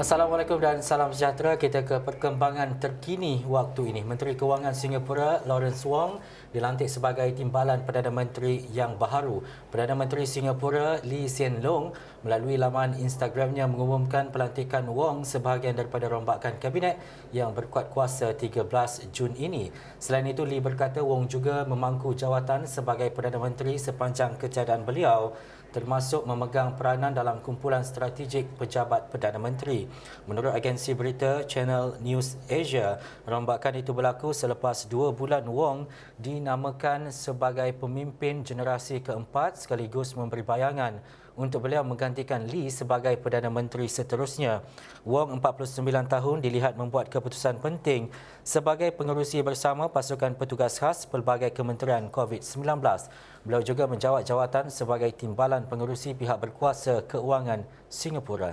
Assalamualaikum dan salam sejahtera. Kita ke perkembangan terkini waktu ini. Menteri Kewangan Singapura Lawrence Wong dilantik sebagai timbalan Perdana Menteri yang baharu. Perdana Menteri Singapura Lee Hsien Loong melalui laman Instagramnya mengumumkan pelantikan Wong sebahagian daripada rombakan kabinet yang berkuat kuasa 13 Jun ini. Selain itu, Lee berkata Wong juga memangku jawatan sebagai Perdana Menteri sepanjang ketiadaan beliau, termasuk memegang peranan dalam kumpulan strategik pejabat Perdana Menteri. Menurut agensi berita Channel News Asia, rombakan itu berlaku selepas 2 bulan Wong dinamakan sebagai pemimpin generasi keempat sekaligus memberi bayangan untuk beliau menggantikan Lee sebagai Perdana Menteri seterusnya. Wong, 49 tahun, dilihat membuat keputusan penting sebagai pengerusi bersama pasukan petugas khas pelbagai kementerian COVID-19. Beliau juga menjawat jawatan sebagai timbalan pengerusi pihak berkuasa keuangan Singapura.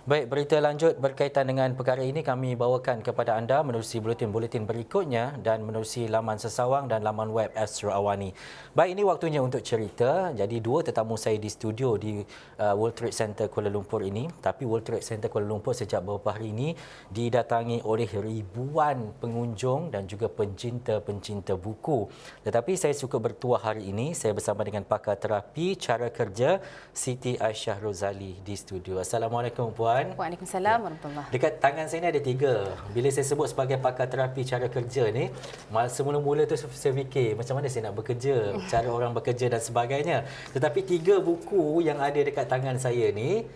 Baik, berita lanjut berkaitan dengan perkara ini kami bawakan kepada anda menerusi buletin-buletin berikutnya dan menerusi laman Sesawang dan laman web Astro Awani. Baik, ini waktunya untuk cerita. Jadi dua tetamu saya di studio di World Trade Center Kuala Lumpur ini. Tapi World Trade Center Kuala Lumpur sejak beberapa hari ini didatangi oleh ribuan pengunjung dan juga pencinta-pencinta buku. Tetapi saya suka bertuah hari ini. Saya bersama dengan pakar terapi cara kerja Siti Aisyah Rozali di studio. Assalamualaikum puan. Waalaikumsalam warahmatullahi. Dekat tangan saya ni ada 3. Bila saya sebut sebagai pakar terapi cara kerja ni, semula-mula tu saya fikir macam mana saya nak bekerja, cara orang bekerja dan sebagainya. Tetapi 3 buku yang ada dekat tangan saya ni,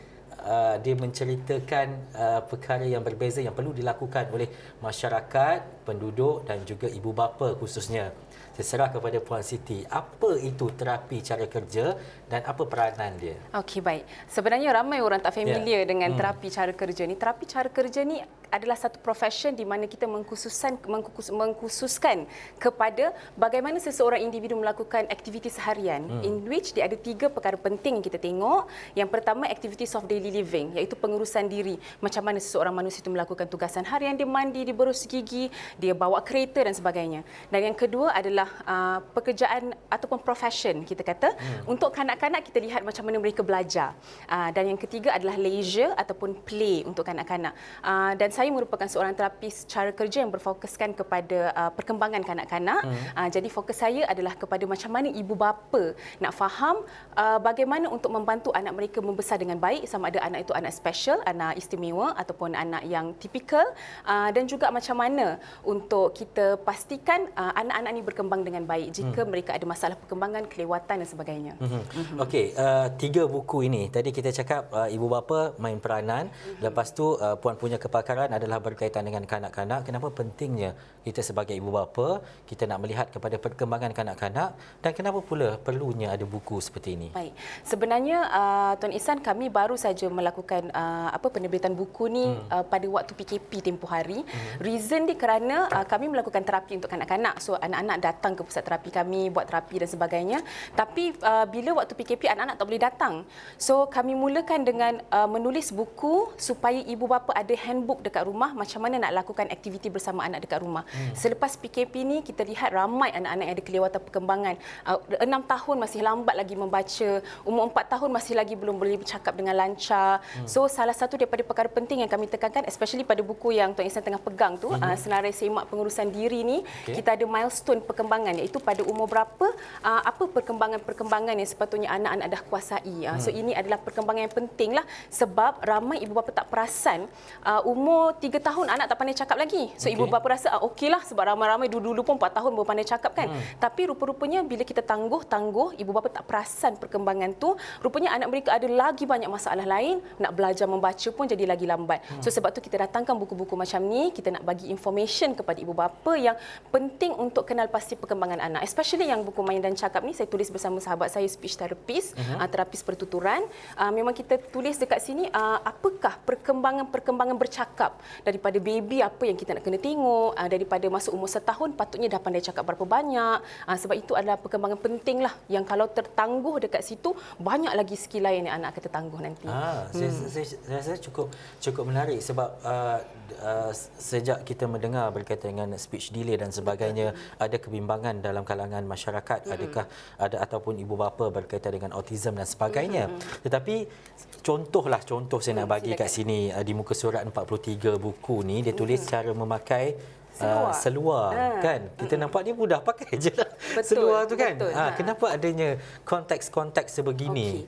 dia menceritakan perkara yang berbeza yang perlu dilakukan oleh masyarakat, penduduk dan juga ibu bapa khususnya. Saya serah kepada Puan Siti, apa itu terapi cara kerja dan apa peranan dia? Okey, baik. Sebenarnya ramai orang tak familiar dengan terapi cara kerja ni. Terapi cara kerja ni adalah satu profession di mana kita mengkhususkan kepada bagaimana seseorang individu melakukan aktiviti seharian, in which dia ada 3 perkara penting yang kita tengok. Yang pertama, activities of daily living, iaitu pengurusan diri. Macam mana seseorang manusia itu melakukan tugasan harian, dia mandi, dia berus gigi, dia bawa kereta dan sebagainya. Dan yang kedua adalah pekerjaan ataupun profession, kita kata. Untuk kanak-kanak, kita lihat macam mana mereka belajar. Dan yang ketiga adalah leisure ataupun play untuk kanak-kanak. Dan saya merupakan seorang terapis cara kerja yang berfokuskan kepada perkembangan kanak-kanak. Jadi fokus saya adalah kepada macam mana ibu bapa nak faham bagaimana untuk membantu anak mereka membesar dengan baik, sama ada anak itu anak special, anak istimewa ataupun anak yang tipikal, dan juga macam mana untuk kita pastikan anak-anak ini berkembang dengan baik jika mereka ada masalah perkembangan, kelewatan dan sebagainya. Okey, 3 buku ini tadi kita cakap ibu bapa main peranan, lepas tu puan punya kepakaran adalah berkaitan dengan kanak-kanak. Kenapa pentingnya kita sebagai ibu bapa kita nak melihat kepada perkembangan kanak-kanak dan kenapa pula perlunya ada buku seperti ini? Baik. Sebenarnya Tuan Ihsan, kami baru saja melakukan penerbitan buku ni pada waktu PKP tempoh hari. Reason dia kerana kami melakukan terapi untuk kanak-kanak. So anak-anak datang ke pusat terapi kami buat terapi dan sebagainya. Tapi bila waktu PKP anak-anak tak boleh datang. So kami mulakan dengan menulis buku supaya ibu bapa ada handbook dekat rumah macam mana nak lakukan aktiviti bersama anak dekat rumah. Selepas PKP ni kita lihat ramai anak-anak yang ada kelewatan perkembangan. 6 tahun masih lambat lagi membaca, umur 4 tahun masih lagi belum boleh bercakap dengan lancar. So salah satu daripada perkara penting yang kami tekankan, especially pada buku yang Tuan Ihsan tengah pegang tu, senarai semak pengurusan diri ni, kita ada milestone perkembangan, iaitu pada umur berapa apa perkembangan-perkembangan yang sepatutnya anak-anak dah kuasai. So ini adalah perkembangan yang penting lah, sebab ramai ibu bapa tak perasan umur 3 tahun anak tak pandai cakap lagi. So ibu bapa rasa okeylah sebab ramai-ramai dulu-dulu pun 4 tahun baru pandai cakap kan. Tapi rupa-rupanya bila kita tangguh, ibu bapa tak perasan perkembangan tu, rupanya anak mereka ada lagi banyak masalah lain, nak belajar membaca pun jadi lagi lambat. So sebab tu kita datangkan buku-buku macam ni, kita nak bagi information kepada ibu bapa yang penting untuk kenal pasti perkembangan anak. Especially yang buku Main dan Cakap ni saya tulis bersama sahabat saya, speech therapist, terapis pertuturan. Memang kita tulis dekat sini apakah perkembangan bercakap daripada baby, apa yang kita nak kena tengok, daripada masuk umur 1 tahun patutnya dah pandai cakap berapa banyak. Sebab itu adalah perkembangan penting lah yang kalau tertangguh dekat situ, banyak lagi skill lain yang anak akan tertangguh nanti. Saya rasa cukup menarik sebab sejak kita mendengar berkaitan dengan speech delay dan sebagainya, ada perkembangan dalam kalangan masyarakat, adakah ada ataupun ibu bapa berkaitan dengan autism dan sebagainya. Tetapi contoh saya nak bagi kat sini di muka surat 43 buku ni dia tulis cara memakai seluar kan. Kita nampak dia mudah pakai je lah seluar tu kan. Kenapa adanya konteks-konteks sebegini?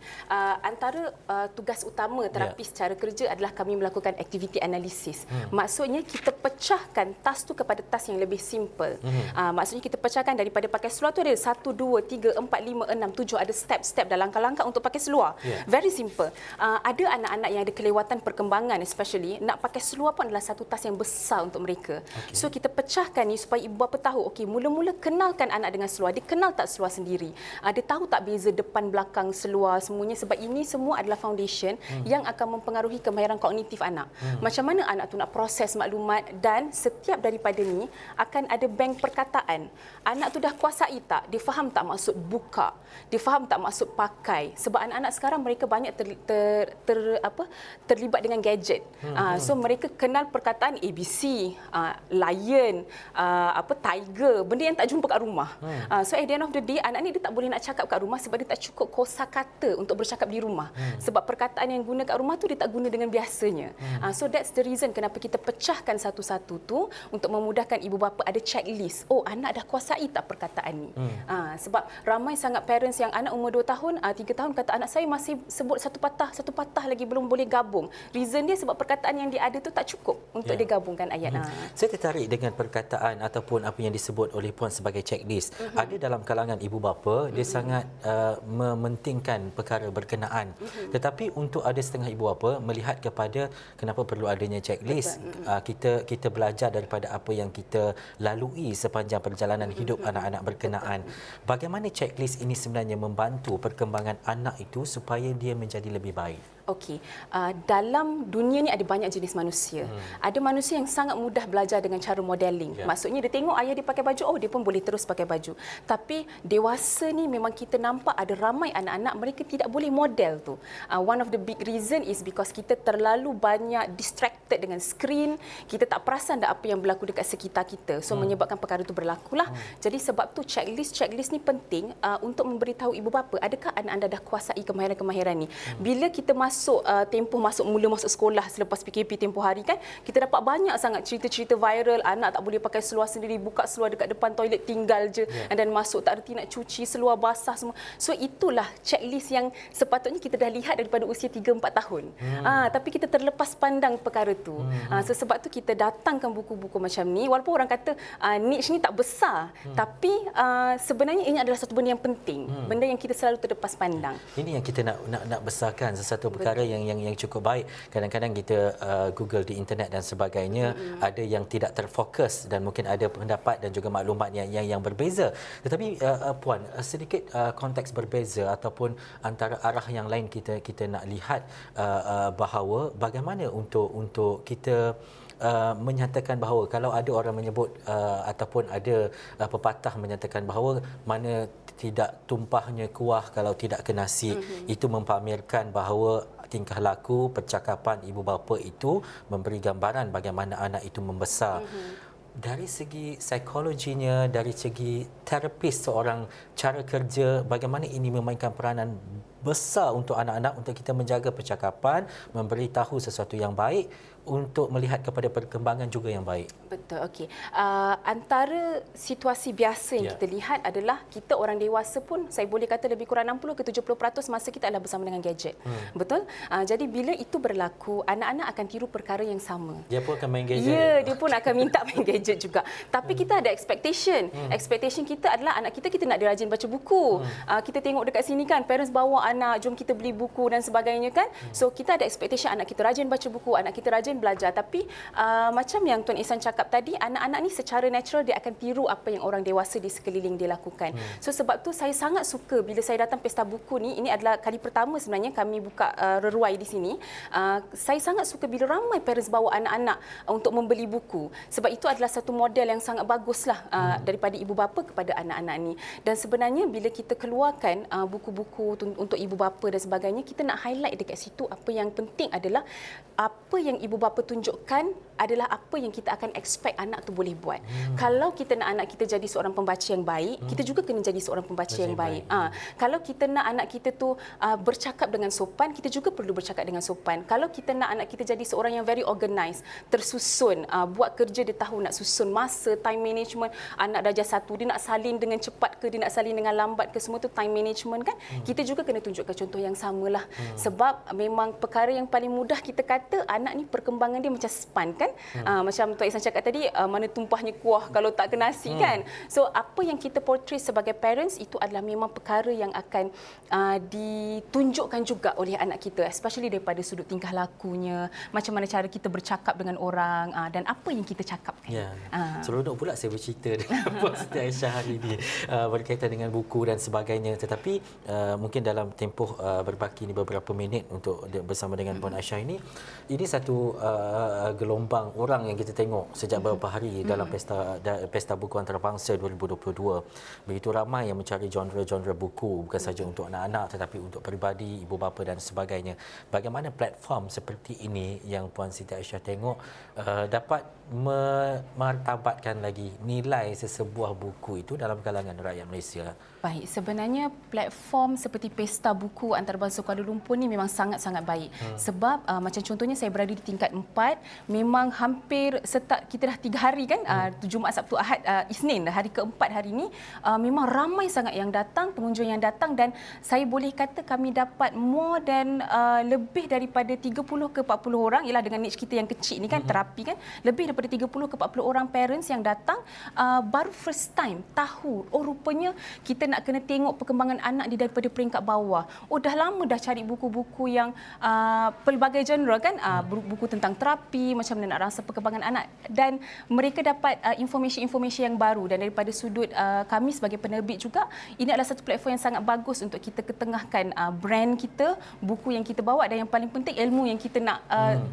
Antara tugas utama terapi secara kerja adalah kami melakukan activity analysis. Maksudnya kita pecahkan task tu kepada task yang lebih simple. Maksudnya kita pecahkan daripada pakai seluar tu ada 1, 2, 3, 4, 5, 6, 7 ada step-step dan langkah-langkah untuk pakai seluar. Very simple. Ada anak-anak yang ada kelewatan perkembangan especially nak pakai seluar pun adalah satu task yang besar untuk mereka. So kita pecahkan ni supaya ibu bapa tahu, okey, mula-mula kenalkan anak dengan seluar. Dia kenal tak seluar sendiri? Dia tahu tak beza depan belakang seluar semuanya, sebab ini semua adalah foundation yang akan mempengaruhi kemahiran kognitif anak. Macam mana anak tu nak proses maklumat, dan setiap daripada ni akan ada bank perkataan. Anak tu dah kuasai tak? Dia faham tak maksud buka? Dia faham tak maksud pakai? Sebab anak-anak sekarang mereka banyak terlibat dengan gadget. So mereka kenal perkataan ABC, lion, tiger, benda yang tak jumpa kat rumah. So at the end of the day, anak ni dia tak boleh nak cakap kat rumah sebab dia tak cukup kosakata untuk bercakap di rumah. Sebab perkataan yang guna kat rumah tu dia tak guna dengan biasanya. So that's the reason kenapa kita pecahkan satu-satu tu untuk memudahkan ibu bapa ada checklist. Oh, anak dah kuasai tak perkataan ni? Sebab ramai sangat parents yang anak umur 2 tahun, 3 tahun kata anak saya masih sebut satu patah lagi belum boleh gabung. Reason dia sebab perkataan yang dia ada tu tak cukup untuk dia gabungkan ayat. Saya tertarik dengan perkataan ataupun apa yang disebut oleh puan sebagai checklist. Ada dalam kalangan ibu bapa dia sangat mementingkan perkara berkenaan. Tetapi untuk ada setengah ibu bapa melihat kepada kenapa perlu adanya checklist. Kita belajar daripada apa yang kita lalui sepanjang perjalanan hidup anak-anak berkenaan. Bagaimana checklist ini sebenarnya membantu perkembangan anak itu supaya dia menjadi lebih baik? Okey, dalam dunia ni ada banyak jenis manusia. Ada manusia yang sangat mudah belajar dengan cara modeling. Maksudnya dia tengok ayah dia pakai baju, oh dia pun boleh terus pakai baju. Tapi dewasa ni memang kita nampak ada ramai anak-anak mereka tidak boleh model tu. One of the big reason is because kita terlalu banyak distracted dengan skrin. Kita tak perasan dah apa yang berlaku dekat sekitar kita. So menyebabkan perkara itu berlakulah. Jadi sebab tu checklist ni penting untuk memberitahu ibu bapa, adakah anak anda dah kuasai kemahiran-kemahiran ni. Bila kita mula masuk sekolah selepas PKP tempoh hari kan, kita dapat banyak sangat cerita-cerita viral, anak tak boleh pakai seluar sendiri, buka seluar dekat depan toilet tinggal je, dan masuk tak reti nak cuci, seluar basah semua. So itulah checklist yang sepatutnya kita dah lihat daripada usia 3-4 tahun. Tapi kita terlepas pandang perkara tu. So sebab tu kita datangkan buku-buku macam ni, walaupun orang kata niche ni tak besar, tapi sebenarnya ini adalah satu benda yang penting, benda yang kita selalu terlepas pandang. Ini yang kita nak besarkan, sesuatu perkara yang cukup baik. Kadang-kadang kita Google di internet dan sebagainya, ada yang tidak terfokus dan mungkin ada pendapat dan juga maklumat yang berbeza. Tetapi puan, sedikit konteks berbeza ataupun antara arah yang lain kita nak lihat bahawa bagaimana untuk kita menyatakan bahawa kalau ada orang menyebut ataupun ada pepatah menyatakan bahawa mana tidak tumpahnya kuah kalau tidak ke nasi, itu mempamerkan bahawa tingkah laku percakapan ibu bapa itu memberi gambaran bagaimana anak itu membesar. Dari segi psikologinya, dari segi terapis seorang, cara kerja, bagaimana ini memainkan peranan besar untuk anak-anak, untuk kita menjaga percakapan, memberitahu sesuatu yang baik, untuk melihat kepada perkembangan juga yang baik. Betul, okey. Antara situasi biasa yang kita lihat adalah kita orang dewasa pun, saya boleh kata lebih kurang 60 ke 70% masa kita adalah bersama dengan gadget. Betul? Jadi bila itu berlaku, anak-anak akan tiru perkara yang sama. Dia pun akan main gadget. Ya, dia pun akan minta main gadget juga. Tapi kita ada expectation. Expectation kita adalah anak kita nak dia rajin baca buku. Kita tengok dekat sini kan, parents bawa anak, jom kita beli buku dan sebagainya kan. So kita ada expectation anak kita rajin baca buku, anak kita rajin belajar. Tapi macam yang Tuan Ihsan cakap tadi, anak-anak ni secara natural dia akan tiru apa yang orang dewasa di sekeliling dia lakukan. So sebab tu saya sangat suka bila saya datang pesta buku ni. Ini adalah kali pertama sebenarnya kami buka reruai di sini. Saya sangat suka bila ramai parents bawa anak-anak untuk membeli buku. Sebab itu adalah satu model yang sangat baguslah daripada ibu bapa kepada anak-anak ni. Dan sebenarnya bila kita keluarkan buku-buku untuk ibu bapa dan sebagainya, kita nak highlight dekat situ apa yang penting adalah apa yang ibu bapa tunjukkan adalah apa yang kita akan expect anak tu boleh buat. Kalau kita nak anak kita jadi seorang pembaca yang baik, kita juga kena jadi seorang pembaca yang baik. Kalau kita nak anak kita tu bercakap dengan sopan, kita juga perlu bercakap dengan sopan. Kalau kita nak anak kita jadi seorang yang very organised, tersusun, buat kerja dia tahu nak susun masa, time management. Anak darjah 1 dia nak salin dengan cepat ke, dia nak salin dengan lambat ke, semua tu time management kan. Kita juga kena tunjukkan contoh yang samalah. Sebab memang perkara yang paling mudah kita kata anak ni perkembangan dia macam span kan. Macam Tuan Ihsan cakap tadi, mana tumpahnya kuah kalau tak ke nasi kan. So apa yang kita portray sebagai parents itu adalah memang perkara yang akan ditunjukkan juga oleh anak kita, especially daripada sudut tingkah lakunya, macam mana cara kita bercakap dengan orang, dan apa yang kita cakapkan. Ya. Seronok pula saya bercerita dengan Puan Siti Aisyah hari ini berkaitan dengan buku dan sebagainya. Tetapi mungkin dalam tempoh berbaki ini beberapa minit untuk bersama dengan Puan Aisyah ini satu gelombang orang yang kita tengok sejak beberapa hari dalam Pesta Buku Antarabangsa 2022. Begitu ramai yang mencari genre-genre buku, bukan saja untuk anak-anak tetapi untuk peribadi, ibu bapa dan sebagainya. Bagaimana platform seperti ini yang Puan Siti Aisyah tengok dapat memartabatkan lagi nilai sesebuah buku itu dalam kalangan rakyat Malaysia? Baik, sebenarnya platform seperti Pesta Buku Antarabangsa Kuala Lumpur ni memang sangat-sangat baik. Sebab macam contohnya saya berada di tingkat 4, memang hampir kita dah 3 hari kan, Jumaat, Sabtu, Ahad, Isnin, hari keempat hari ini, memang ramai sangat yang datang, pengunjung yang datang, dan saya boleh kata kami dapat more than lebih daripada 30 ke 40 orang, ialah dengan niche kita yang kecil ni kan, terapi kan, lebih daripada 30 ke 40 orang parents yang datang baru first time tahu, oh rupanya kita nak kena tengok perkembangan anak di daripada peringkat bawah. Oh dah lama dah cari buku-buku yang pelbagai genre kan, buku tentang terapi, macam mana nak rasa perkembangan anak, dan mereka dapat informasi-informasi yang baru. Dan daripada sudut kami sebagai penerbit juga, ini adalah satu platform yang sangat bagus untuk kita ketengahkan brand kita, buku yang kita bawa, dan yang paling penting ilmu yang kita nak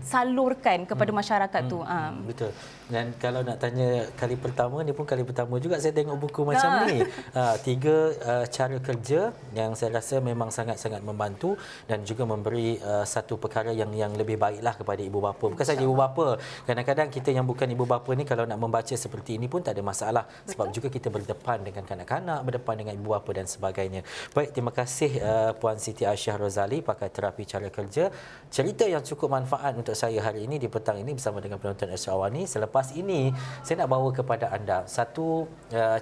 salurkan kepada masyarakat tu. Betul. Dan kalau nak tanya kali pertama, ni pun kali pertama juga saya tengok buku macam ni. 3 cara kerja yang saya rasa memang sangat-sangat membantu dan juga memberi satu perkara yang lebih baiklah kepada ibu bapa. Bukan saja ibu bapa. Kadang-kadang kita yang bukan ibu bapa ni kalau nak membaca seperti ini pun tak ada masalah. Sebab juga kita berdepan dengan kanak-kanak, berdepan dengan ibu bapa dan sebagainya. Baik, terima kasih Puan Siti Aisyah Rozali, pakar terapi cara kerja. Cerita yang cukup manfaat untuk saya hari ini di petang ini bersama dengan penonton Asrawani. Selepas ini saya nak bawa kepada anda satu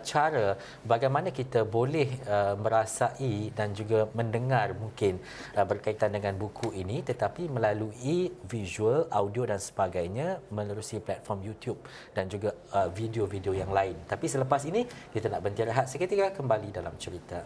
cara bagaimana kita boleh merasai dan juga mendengar mungkin berkaitan dengan buku ini, tetapi melalui visual, audio dan sebagainya menerusi platform YouTube dan juga video-video yang lain. Tapi selepas ini kita nak berhenti rehat seketika, kembali dalam cerita.